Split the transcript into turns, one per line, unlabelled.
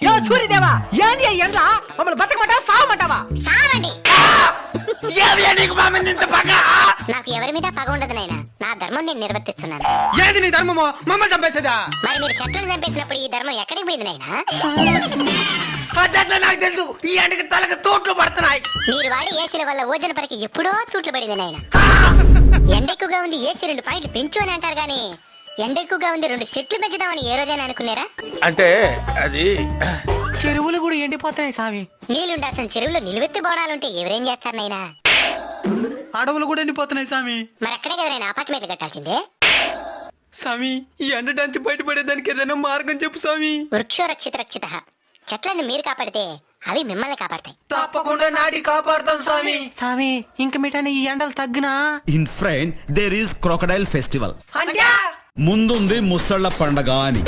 యో సూర్యదేవా ఏంది ఎండ్ల మమ్మల్ని బతకమంటావా సావమంటావా?
సావండి.
నీకు మా మీద ఇంత పగ?
నాకు ఎవరి మీద పగ ఉండదు నాయనా, నా ధర్మం నేను నిర్వర్తిస్తున్నాను.
ఏది నీ ధర్మమో? మమ్మల్ని చంపేసేదా?
మరి మీరు చెట్లను చంపేసినప్పుడు ఈ ధర్మం ఎక్కడికి పోయింది నాయనా?
అట్లా నాకు తెలుసు. ఈ ఎండకి తలకు తోట్లు పడుతున్నాయి.
మీరు వాడి ఏసీల వల్ల ఓజన పరికి ఎప్పుడో తూట్లు పడింది నాయన. ఎండ ఎక్కువగా ఉంది ఏసీ 2 పాయింట్లు పెంచు అని అంటారు గానీ ఎండ ఎక్కువగా ఉంది 2 చెట్లు పెంచుదామని ఏ రోజైనా అనుకున్నారా?
అంటే అది
చెరువులు కూడా ఎండిపోతున్నాయి సామి.
నీళ్ళుండాల్సిన చెరువులో నిలువెత్తి బోడాలుంటే ఎవరేం చేస్తారు నాయనా?
అడవులు కూడా ఎండిపోతున్నాయి సామి.
మరి అక్కడే కదా నేను అపార్ట్మెంట్లు కట్టాల్సిందే.
సామి ఈ ఎండ నుంచి బయటపడేదానికి ఏదైనా మార్గం చెప్పు సామి.
వృక్షో రక్షిత రక్షిత. చెట్లను మీరు కాపాడితే అవి మిమ్మల్ని కాపాడతాయి.
తప్పకుండా నాటి కాపాడుతాం సామి. సామి ఇంక మిఠాని ఈ ఎండలు తగ్గినా
in front there is crocodile festival.
అంటే
ముందుంది ముసళ్ళ పండగ అని.